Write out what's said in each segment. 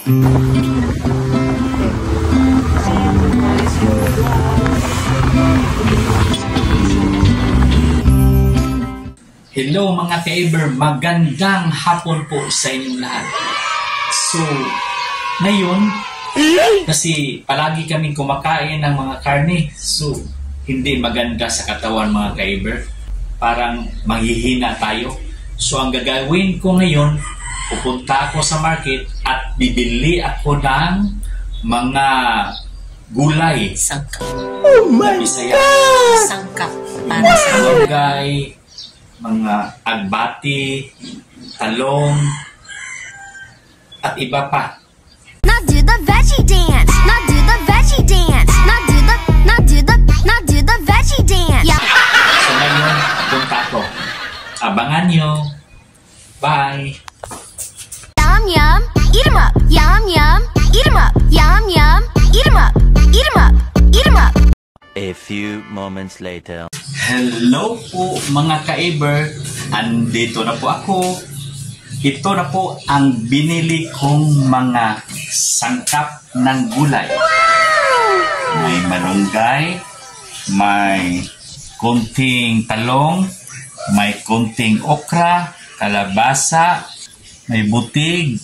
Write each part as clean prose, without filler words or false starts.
Hello mga ka-Eber, magandang hapon po sa inyong lahat. So, ngayon, kasi palagi kaming kumakain ng mga karne, so hindi maganda sa katawan mga ka-Eber. Parang manghihina tayo. So, ang gagawin ko ngayon, pupunta ako sa market at bibili ako ng mga gulay. Sangkap. Oh my God! Sangkap. Para sa gulay, mga agbati, talong, at iba pa. Now do the veggie dance. Now do the veggie dance. Now do the veggie dance. Yeah. So ngayon, punta ko. Abangan nyo. Bye! Yum yum, eat 'em up. Yum yum, eat 'em up. Yum yum, eat 'em up. Eat 'em up. Eat 'em up. A few moments later. Hello po mga ka-Eber. Andito na po ako. Ito na po ang binili kong mga sangkap ng gulay. May malunggay, may konting talong, may konting okra, kalabasa, may butig,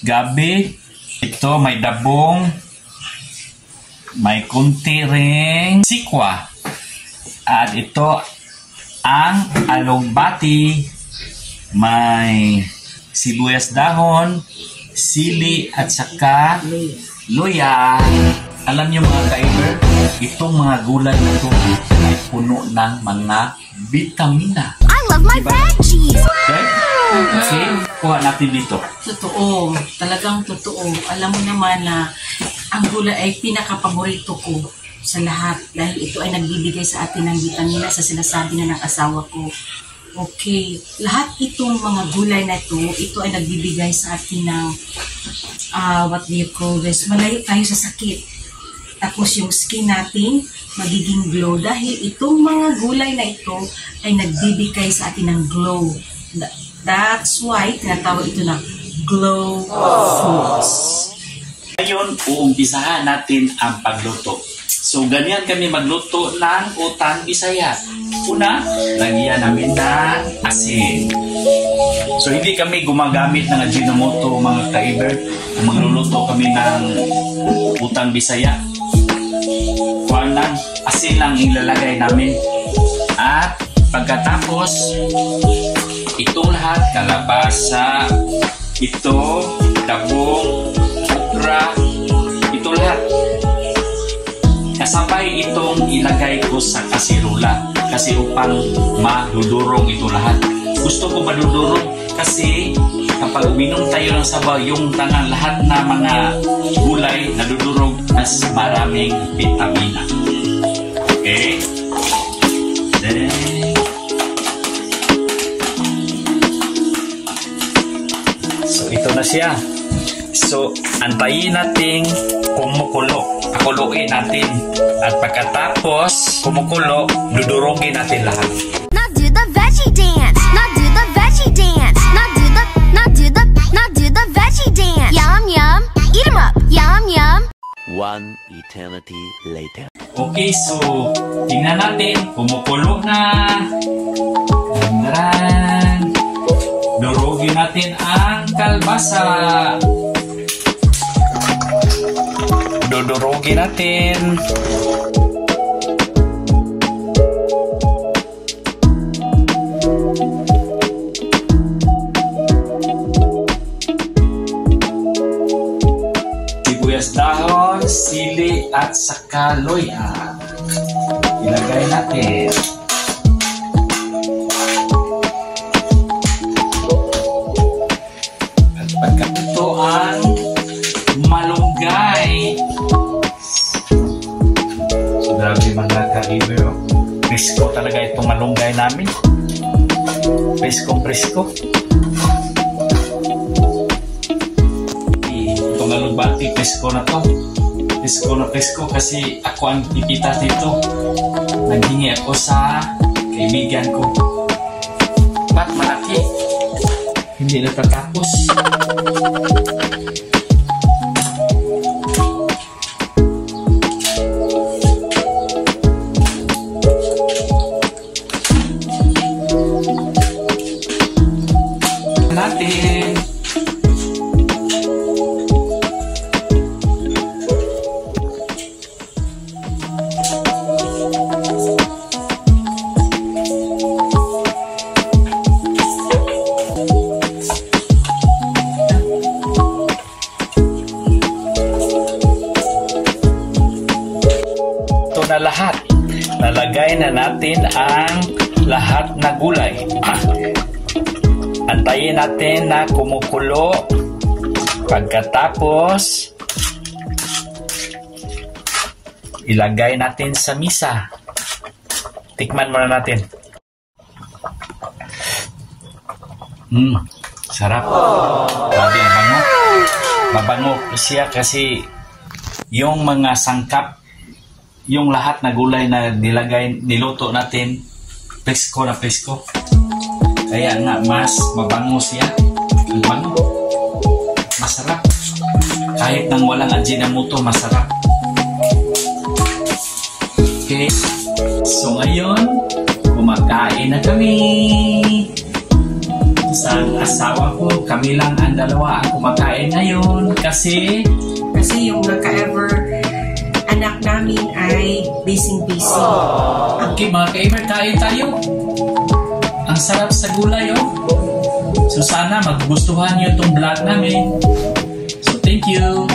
gabi. Ito may dabong, may konti ring sikwa. At ito ang alugbati, may sibuyas dahon, sili at saka luya. Alam niyo mga ka-Eber, itong mga gulay na ito ay puno ng mga vitamina. I love my veggies. Okay? Okay? Kuha natin dito. Totoo. Talagang totoo. Alam mo naman na ang gulay ay pinaka-paborito ko sa lahat dahil ito ay nagbibigay sa atin ng vitamina sa sinasabi na ng asawa ko. Okay, lahat itong mga gulay na ito ay nagbibigay sa atin ng what do you call this? Malayo tayo sa sakit. Tapos yung skin natin magiging glow dahil itong mga gulay na ito ay nagbibigay sa atin ng glow. That's why tinatawag ito na glow foods. Ngayon, uumpisahan natin ang pagluto. So, ganyan kami magluto ng utang Bisaya. Una, lagyan namin ng asin. So, hindi kami gumagamit ng Ajinomoto, mga ka-Eber. Kung magluluto kami ng utang Bisaya, kuhaan lang, asin lang ilalagay namin. At pagkatapos, itong lahat, kalabasa, ito, dabong, okra, ito lahat. Kasabay itong ilagay ko sa kasirula kasi upang madudurog ito lahat. Gusto ko madudurog kasi kapag uminom tayo ng sabaw, yung tanang lahat na mga gulay nadudurog, mas maraming vitamina. Okay? Then, so ito na siya. So, antayin natin kumukulo. Pakuluin natin. At pagkatapos kumukulo, dudurugin natin lahat. Now do the veggie dance. Now do the veggie dance. Now do the veggie dance. Yum yum, eat 'em up. Yum yum. One eternity later. Okay, so tingnan natin. Kumukulo na. Dandaran. Durugin natin ang kalbasa. Dudurugin natin. Sibuyas dahon, sili at saka luya. Ilagay natin. At pagkato ang malunggay. So, grabe mga ka-Eber. Presko talaga itong malunggay namin. Presko. Itong alugbati, presko na to. Presko kasi ako ang pipitas dito. Naghingi ako sa kaibigan ko. Ba't malaki? Hindi natatapos. natin. Ito na lahat. Nalagay na natin ang lahat na gulay. Antayin natin na kumukulo. Pagkatapos, ilagay natin sa misa. Tikman muna natin. Sarap. Grabe, mabango. Mabango siya kasi yung mga sangkap, yung lahat na gulay na niluto natin, presko na presko. Kaya nga mas mabango siya. Ang bango. Masarap. Kahit nang walang Ajinomoto, masarap. Okay. So ngayon, kumakain na kami. Sa asawa ko, kami lang ang dalawa ang kumakain ngayon. Kasi yung naka-ever anak namin ay busy-busy. Okay, mga ka-ever, kain tayo. Ang sarap sa gulay, oh. So sana magustuhan nyo itong vlog namin. So thank you.